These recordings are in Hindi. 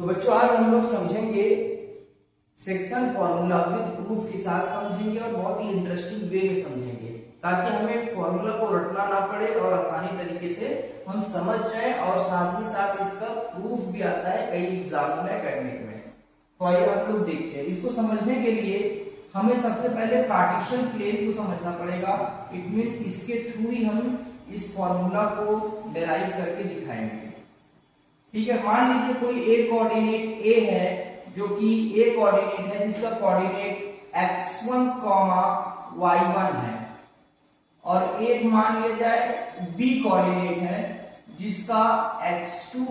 तो बच्चों आज हम लोग समझेंगे सेक्शन फॉर्मूला विद प्रूफ के साथ समझेंगे और बहुत ही इंटरेस्टिंग वे में समझेंगे ताकि हमें फॉर्मूला को रटना ना पड़े और आसानी तरीके से हम समझ जाएं और साथ ही साथ इसका प्रूफ भी आता है कई एग्जाम में एकेडमिक में। तो आइए हम लोग देखते हैं। इसको समझने के लिए हमें सबसे पहले कार्टेशियन प्लेन को समझना पड़ेगा। इट मींस इसके थ्रू ही हम इस फॉर्मूला को डिराइव करके दिखाएंगे। ठीक है, मान लीजिए कोई ए कोऑर्डिनेट ए है जो कि ए कोऑर्डिनेट है जिसका कोऑर्डिनेट x1, y1 है और एक मान लिया जाए बी कोऑर्डिनेट है जिसका x2,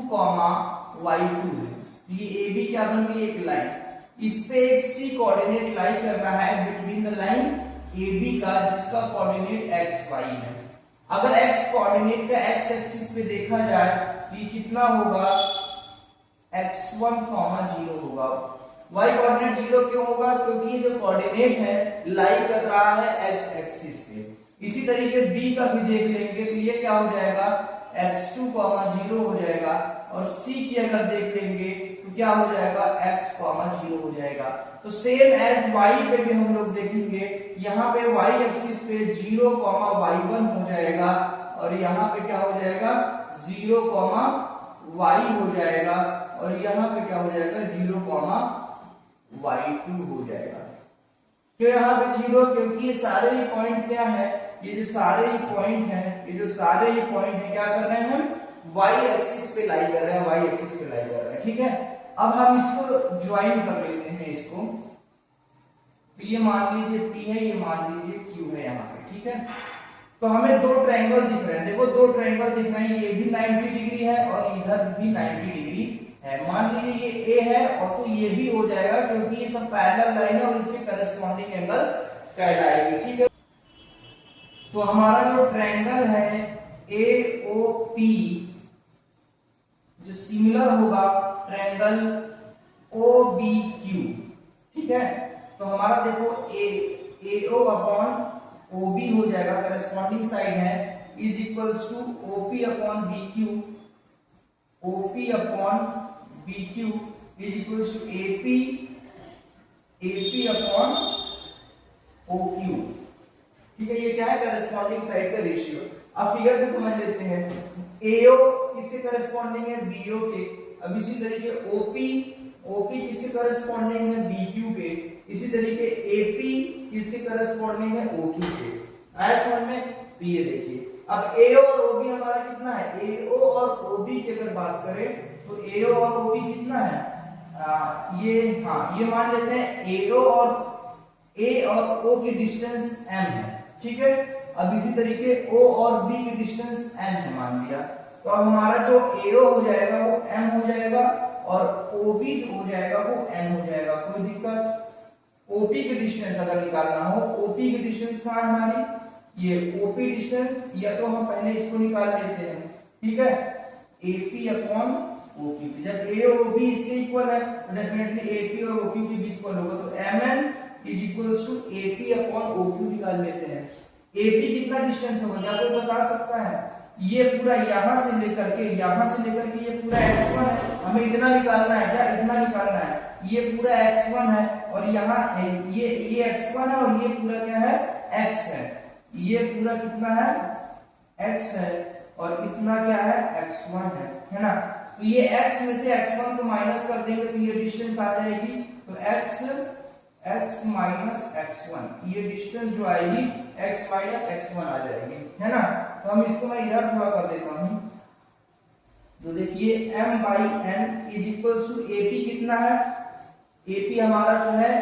y2 है। ये ए बी क्या बन गई एक लाइन, इस पे एक सी कोऑर्डिनेट लाई कर रहा है between the line A B का जिसका कोऑर्डिनेट एक्स वाई है। अगर x कोऑर्डिनेट का x एक्सिस पे देखा जाए तो ये कितना होगा x1, 0 होगा। y कोऑर्डिनेट 0 क्यों होगा? क्योंकि ये जो कोऑर्डिनेट है लाई कर रहा है x एक्सिस पे। इसी तरीके b का भी देख लेंगे तो ये क्या हो जाएगा x2, 0 हो जाएगा और c की अगर देख लेंगे तो क्या हो जाएगा x, 0 हो जाएगा। तो सेम एज y पे भी हम लोग देखेंगे, यहाँ पे y एक्सिस पे 0, y1 हो जाएगा और यहाँ पे क्या हो जाएगा 0, y हो जाएगा और यहाँ पे क्या हो जाएगा 0, y2 हो जाएगा। क्यों यहाँ पे 0? क्योंकि ये सारे ही पॉइंट क्या है, ये जो सारे ही पॉइंट है क्या कर रहे हैं हम y एक्सिस पे लाई कर रहे हैं, ठीक है। अब हम इसको ज्वाइन कर लेते हैं इसको। तो ये मान लीजिए P है, ये मान लीजिए Q है यहाँ पे, ठीक है। तो हमें दो ट्रायंगल दिख रहे हैं, देखो दो ट्रायंगल दिख रहे हैं, ये भी 90 डिग्री है और इधर भी 90 डिग्री है। मान लीजिए ये A है और तो ये भी हो जाएगा क्योंकि ये सब पैरेलल लाइन है और इसके करस्पॉन्डिंग एंगल कहलाएगी, ठीक है। तो हमारा जो ट्रायंगल है AOP जो सिमिलर होगा ट्रायंगल OBQ, ठीक है। तो हमारा देखो AO अपॉन OB हो जाएगा, करस्पॉन्डिंग साइड है, is equals to OP upon BQ, OP upon BQ is equals to AP upon OQ, ठीक है। ये क्या है करस्पॉन्डिंग साइड का रेशियो। अब फिगर से समझ लेते हैं। AO किसके करस्पॉन्डिंग है BO के। अब इसी तरीके OP किसके करस्पॉन्डिंग है BQ के। इसी तरीके AP किसके करस्पॉन्डिंग है OQ के। आया समझ में? तो ये देखिए अब AO और OB हमारा कितना है, AO और OB की अगर बात करें तो AO और OB कितना है, ये मान लेते हैं AO और A और O की डिस्टेंस m है, ठीक है। अब इसी तरीके O और B की डिस्टेंस n है मान लिया। तो अब हमारा जो AO हो जाएगा वो m हो जाएगा और OB जो हो जाएगा वो n हो जाएगा। कोई दिक्कत? OP की डिस्टेंस अगर निकालना हो, OP की डिस्टेंस कहाँ है हमारी, ये OP डिस्टेंस, या तो हम पहले इसको निकाल लेते हैं, ठीक है। AP अपॉन OQ, जब A और OB इसके इक्वल है तो डेफिनेटली AP और OQ भी इक्वल होगा। तो MN is equals to AP upon OQ निकाल लेते हैं। AP कितना डिस्टेंस होगा क्या कोई बता सकता है? ये पूरा यहां से लेकर के ये पूरा x1 है, हमें इतना निकालना है क्या, इतना निकालना है। ये पूरा x1 है और यहाँ ये x1 है और ये पूरा क्या है x है। ये पूरा कितना है x है और इतना क्या है x1 है ना। तो ये x में से x1 को माइनस कर देंगे तो ये डिस्टेंस आ जाएगी। तो x माइनस x1, ये डिस्टेंस जो आएगी x माइनस x1 आ जाएगी, है ना। तो हम इसको मैं इधर थोड़ा कर देता हूं। तो देखिए m by n is equals to AP कितना है, AP हमारा जो है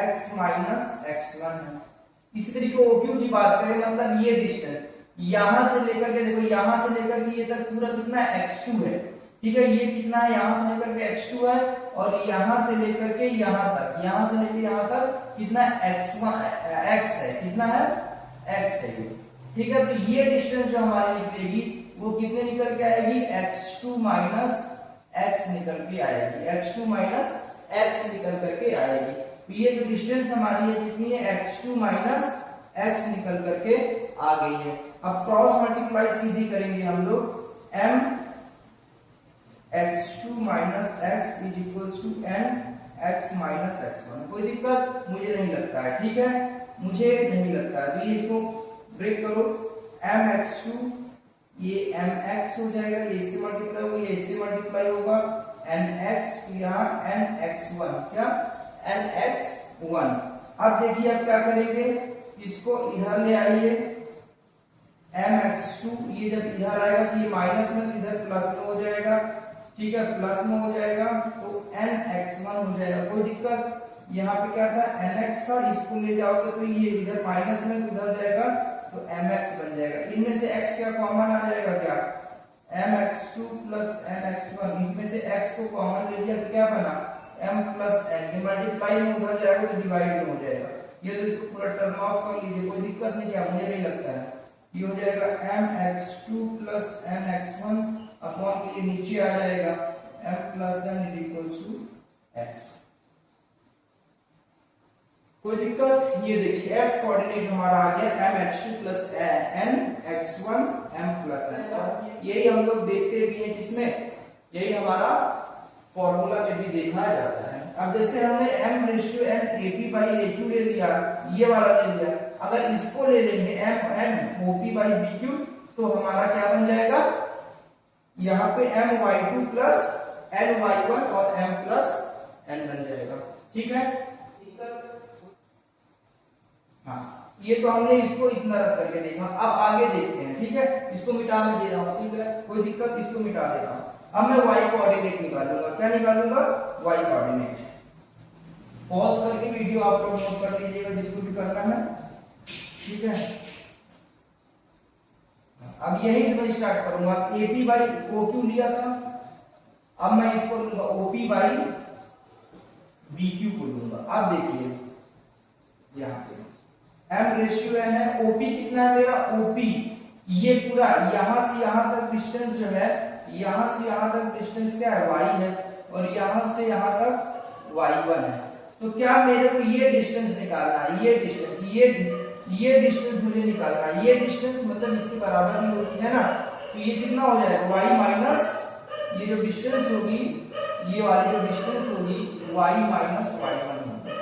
x माइनस x1 है। इसी तरीके OQ की बात करें, मतलब ये डिस्टेंस यहां से लेकर के देखो, यहां से लेकर के ये तक पूरा कितना है x2 है, ठीक है। ये कितना है, यहां से लेकर के x2 है और यहां से लेकर के यहां तक कितना x है, कितना है x है ये, ठीक है। तो ये डिस्टेंस जो हमारी निकलेगी वो कितने निकल के आएगी, x2 माइनस x निकल के आएगी, x2 माइनस x निकल करके आएगी। तो ये जो डिस्टेंस हमारी है कितनी है, x2 माइनस x निकल करके आ गई है। अब क्रॉस मल्टीप्लाई सीधी करेंगे हम लोग, m x2 minus x is equals to n x minus x1। कोई दिक्कत मुझे नहीं लगता है, ठीक है, मुझे नहीं लगता है। तो ये इसको ब्रेक करो, mx2 ये mx हो जाएगा, ये इससे मल्टीप्लाई होगा, ये इससे मल्टीप्लाई होगा, nx यहाँ nx1, क्या nx1। अब देखिए आप क्या करेंगे, इसको इधर ले आइए, mx2 ये जब इधर आएगा तो ये माइनस में, तो इधर प्लस में हो जाएगा, ठीक है, प्लस में हो जाएगा तो nx1 हो जाएगा। कोई दिक्कत, यहाँ पे क्या था nx था, इसको ले जाओगे तो ये इधर माइनस में उधर जाएगा तो mx बन जाएगा। इनमें से x क्या कॉमन आ जाएगा, क्या mx2 प्लस nx1, इनमें से x को कॉमन ले लिया तो क्या बना m प्लस n, ये मल्टीप्लाई में उधर जाएगा तो डिवाइड में हो जाएगा। ये तो इसको पूरा टर्न ऑफ कर लीजिए, कोई दिक्कत नहीं, क्या मुझे नहीं लगता है। ये हो जाएगा mx2 प्लस nx1 अपॉन के नीचे आ जाएगा m plus n is equals to x। कोई दिक्कत, ये देखिए x कोऑर्डिनेट हमारा आ गया mx2 plus nx1 m plus n। यही हम लोग देखते भी हैं किसमें, यही हमारा फॉर्मूला में भी देखा जाता है। अब जैसे हमने m ratio n ap by aq ले लिया, ये वाला ले लिया, अगर इसको ले लेंगे m n op by bq तो हमारा क्या बन जाएगा, यहाँ पे my2 प्लस ny1 और m प्लस n बन जाएगा, ठीक है। हाँ, ये तो हमने इसको इतना रख करके देखा, अब आगे देखते हैं, ठीक है। इसको मिटाने दे रहा हूँ, ठीक है, कोई दिक्कत, इसको मिटा दे रहा हूँ। अब मैं y कोऑर्डिनेट निकालूंगा, क्या निकालूंगा, y कोऑर्डिनेट। पॉज करके वीडियो आप लोग नोट कर लीजिएगा जिसको भी करना है, ठीक है। अब यही से मैं स्टार्ट करूंगा, AP बाई OQ लिया था, अब मैं इसको लूंगा OP बाई BQ को लूंगा। अब देखिए यहाँ पे m रेशियो n है, OP कितना है मेरा, OP ये पूरा यहां से यहां तक डिस्टेंस जो है, यहां से यहां तक डिस्टेंस क्या है, y है, और यहां से यहां तक y1 है। तो क्या मेरे को ये डिस्टेंस निकालना है, ये डिस्टेंस, ये डिस्टेंस मुझे निकालना है। ये डिस्टेंस मतलब इसके बराबर ही होती है ना, तो ये कितना हो जाएगा, y माइनस ये जो डिस्टेंस होगी, ये वाली जो डिस्टेंस होगी y माइनस y1 होगी,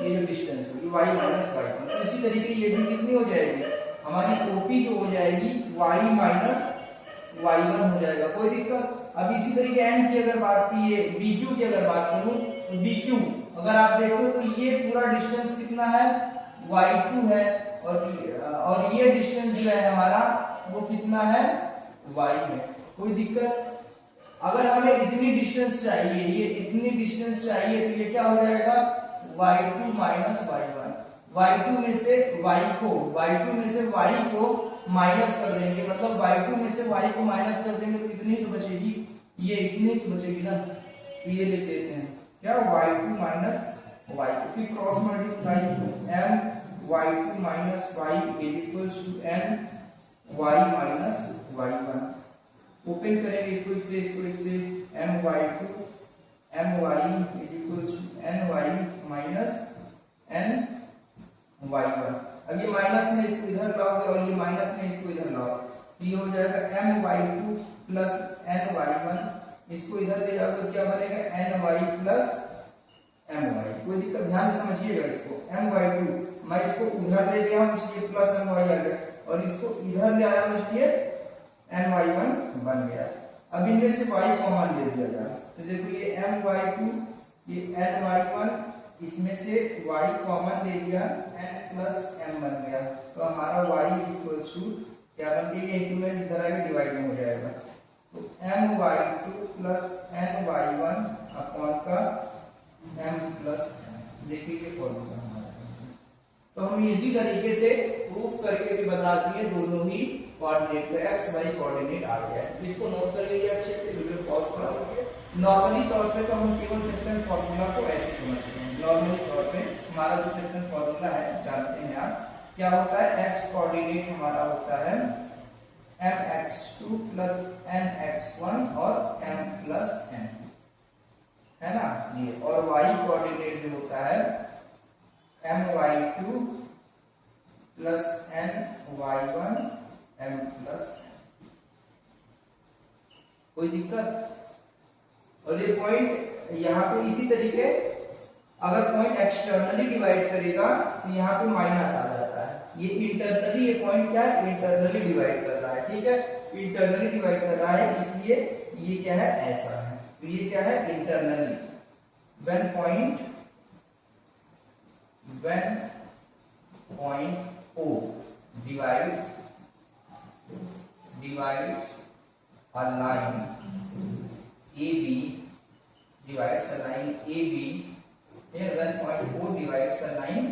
ये जो डिस्टेंस होगी y माइनस y1। तो इसी तरीके ये भी कितनी हो जाएगी, हमारी OP जो हो जाएगी y माइनस y1 हो जाएगा। कोई दिक्कत। अब इसी तरीके n की अगर बात की, ये BQ की अगर बात करूं तो BQ अगर आप देखो तो ये पूरा डिस्टेंस कितना है, y2 है, और ये डिस्टेंस जो है हमारा वो कितना है, y है। कोई दिक्कत। अगर हमें इतनी डिस्टेंस चाहिए, ये इतनी डिस्टेंस चाहिए, तो ये क्या हो जाएगा, y2 माइनस y1। y2 में से y को माइनस कर देंगे, मतलब y2 में से y को माइनस कर देंगे तो कितनी तो बचेगी, ये इतनी तो बचेगी ना। तो ये लिख देते हैं क्या, y2 माइनस y2, फिर cross multiply m y2 minus y is equals to n y minus y1। Open करेंगे इसको इससे m y2 my is equals to n y minus n y1। अब ये माइनस में इसको इधर लाओगे और ये माइनस में इसको इधर लाओ, ये हो जाएगा m y2 plus n y1। इसको इधर ले जाओगे तो क्या बनेगा, n y plus m y। कोई दिक्कत, ध्यान से समझिएगा इसको, m y2 मैं इसको उधर ले गया हूं इसलिए प्लस m y आ गया, और इसको इधर ले आया हूं इसलिए n y1 बन गया। अब इनमें से y कॉमन ले लिया जाए तो देखो ये m y2 ये n y1, इसमें से y कॉमन ले लिया, n प्लस m बन गया। तो हमारा y इक्वल्स टू क्या बन गया, ये इंक्रीमेंट इधर आएगा डिवाइड में हो जाएगा, तो m y2 plus n y1 upon का m प्लस m। देखिए ये फॉर्मूला हमारा। तो हम इजी तरीके से प्रूफ करके भी बता दिए, दोनों ही कोऑर्डिनेट पे x y कोऑर्डिनेट आ गया है। इसको नोट कर लीजिए अच्छे से, वीडियो पॉज करो। नॉर्मली तौर पे तो हम केवल सेक्शन फॉर्मूला को ऐसे समझते हैं। नॉर्मली तौर पे हमारा जो सेक्शन फॉर्मूला है, जानते हैं आप क्या होता है, x कोऑर्डिनेट हमारा होता है mx2 प्लस nx1 और m प्लस n, है ना ये। और y कोऑर्डिनेट जो होता है my2 plus ny1 m plus n। कोई दिक्कत, और ये पॉइंट यहाँ पे इसी तरीके अगर पॉइंट एक्सटर्नली डिवाइड करेगा तो यहाँ पे माइनस आ जाता है। ये इंटरनली, ये पॉइंट क्या है, इंटरनली डिवाइड कर रहा है, ठीक है, इंटरनली डिवाइड कर रहा है, इसलिए ये क्या है, ऐसा है। तो ये क्या है, internally. when point O divides a line AB, divides a line AB, here when point O divides a line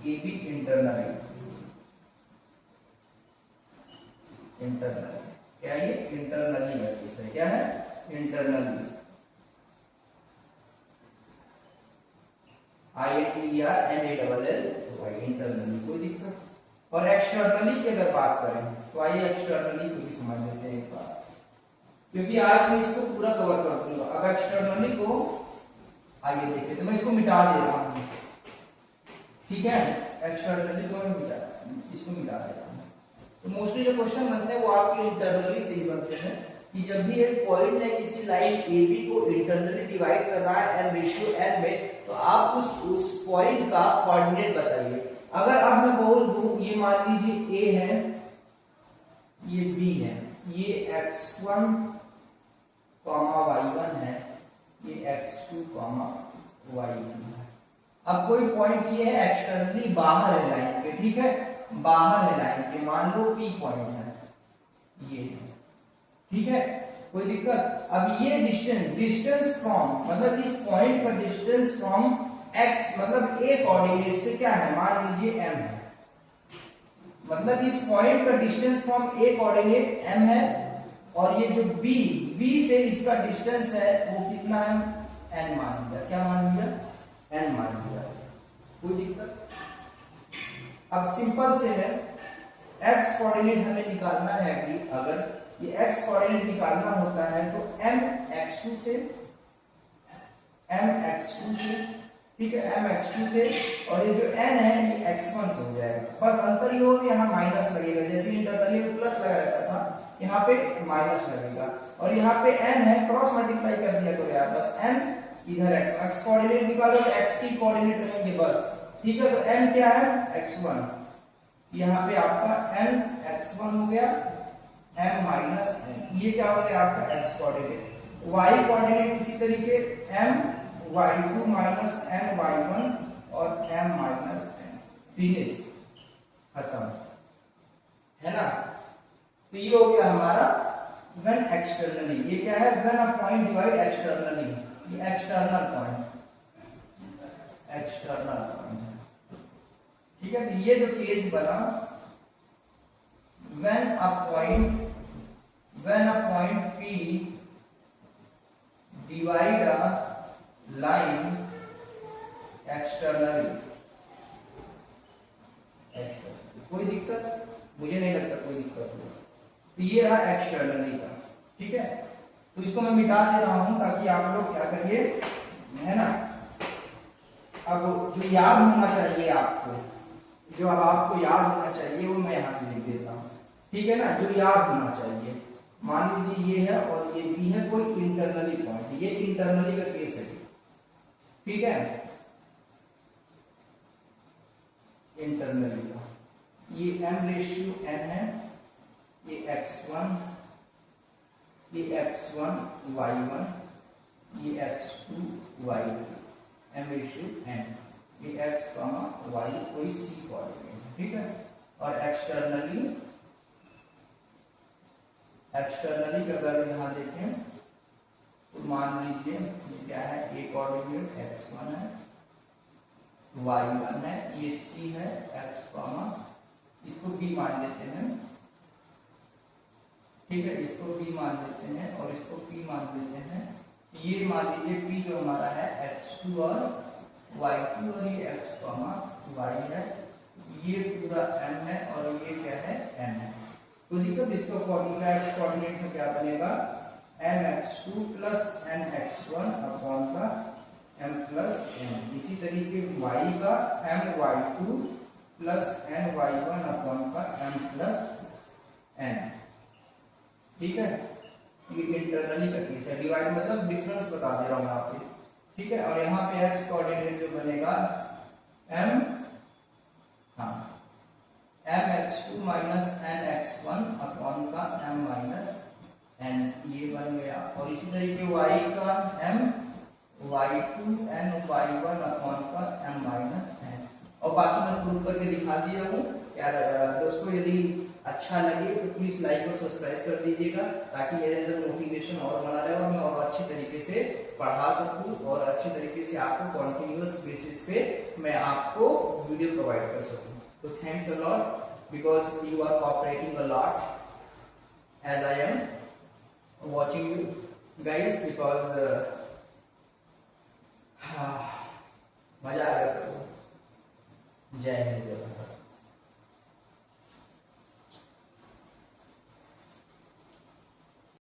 AB internally, क्या ये इंटरनली है, इसे क्या है, इंटरनली, INTERNALLY, इंटरनली, कोई दिक्कत। और एक्सटर्नली की अगर बात करें तो आइए एक्सटर्नली को भी समझ लेते हैं एक बार, क्योंकि आज मैं इसको पूरा कवर कर दूंगा। अब एक्सटर्नली को आइए देखिए, तो मैं इसको मिटा दे रहा हूं, ठीक है, एक्सटर्नली को मैं इसको मिटा दे रहा हूं। तो मोस्टली जो क्वेश्चन बनते हैं वो आपके इंटरनली से ही बनते हैं, कि जब भी एक पॉइंट है किसी लाइन AB को इंटरनली डिवाइड कर रहा है m/n में, तो आप उस पॉइंट का कोऑर्डिनेट बताइए। अगर अब मैं बोल दूं, ये मान लीजिए A है, ये B है, ये x1, y1 है, ये x2, y2 है। अब कोई पॉइंट ये है एक्सटर्नली बाहर है लाइन के, ठीक है, बाहर है लाइन के, मान लो P पॉइंट है, ये, ठीक है, कोई दिक्कत। अब ये डिस्टेंस फ्रॉम, मतलब इस पॉइंट का डिस्टेंस फ्रॉम x, मतलब a कोऑर्डिनेट से क्या है, मान लीजिए m है, मतलब इस पॉइंट का distance from a coordinate m है, और ये जो b से इसका डिस्टेंस है वो कितना है, n मान लिया, क्या मान लिया, n मान लिया, कोई दिक्कत। अब सिंपल से है, x कोऑर्डिनेट हमें निकालना है कि अगर ये x कोऑर्डिनेट निकालना होता है तो mx2 से, ठीक है, mx2 से, और ये जो n है ये x1 से हो जाएगा। बस अंतर ये हो कि यहाँ माइनस लगेगा, जैसे इंटरनली में प्लस लगा रहता था, यहाँ पे माइनस लगेगा, और यहाँ पे n है, क्रॉस मल्टीप्लाई कर दिया करो यार, बस n इधर x कोऑर्डिनेट निकालो तो x की कोऑर्डिनेट रहेंगे बस, ठीक है। तो n क्या है, x1, यहाँ पे आपका n x1 हो गया, m माइनस n, ये क्या हो गया आपका x कोऑर्डिनेट। y कोऑर्डिनेट इसी तरीके m y2 minus m y1 और m माइनस n, फिनिश, खत्म, है ना। तो ये हो गया हमारा व्हेन एक्सटर्नली। ये क्या है, when a point divide externally, ये एक्सटर्नल पॉइंट, एक्सटर्नल पॉइंट, ठीक है। तो ये जो केस बना, when a point P divide a line externally, कोई दिक्कत, मुझे नहीं लगता कोई दिक्कत होगी। तो ये रहा एक्सटर्नली का, ठीक है। तो इसको मैं मिटा दे रहा हूं ताकि आप लोग क्या करिए, है ना। अब जो याद होना चाहिए आपको, जो अब आपको याद होना चाहिए वो मैं यहाँ पे लिख देता हूँ, ठीक है ना। जो याद होना चाहिए, मान लीजिए ये है और ये भी है, कोई इंटरनली पॉइंट, ये इंटरनली का केस है, ठीक है, इंटरनली का। ये m/n है, ये x1, ये x1 y1, ये x2 y2, m/n, ये x, y कोई c कोऑर्डिनेट, ठीक है। और एक्सटर्नली का अगर यहाँ देखें तो मान लीजिए ये क्या है, a कोऑर्डिनेट x1 है, y1 है, ये c है, x, इसको b मान लेते हैं, ठीक है, इसको b मान लेते हैं और इसको p मान लेते हैं। ये मान लीजिए p जो हमारा है x2 और y2, और ये x, y है, ये पूरा m है और ये क्या है, n है। तो देखो इसका फॉर्मूला x कोऑर्डिनेट में क्या बनेगा, mx2 प्लस nx1 अपॉन का m प्लस n। इसी तरीके y का my2 प्लस ny1 अपॉन का m प्लस n, ठीक है। ये इंटरनली करती है, डिवाइड मतलब डिफरेंस बता दे रहा हूँ यहाँ पे, ठीक है। और यहाँ पे x कोऑर्डिनेट जो बनेगा m, हाँ mx2 माइनस nx1 अपॉन का m माइनस n, ये बन गया। और इसी तरीके y का m y2 n y1 upon का m माइनस n, और बाकी मैं प्रूव करके दिखा दिया हूँ यार। दोस्तों यदि अच्छा लगे तो प्लीज लाइक और सब्सक्राइब कर दीजिएगा, ताकि मेरे अंदर मोटिवेशन और बना रहे और मैं और अच्छे तरीके से पढ़ा सकूं और अच्छे तरीके से आपको कॉन्टिन्यूअस बेसिस पे मैं आपको वीडियो प्रोवाइड कर सकूं। तो thanks a lot because you are cooperating a lot as I am watching you guys, because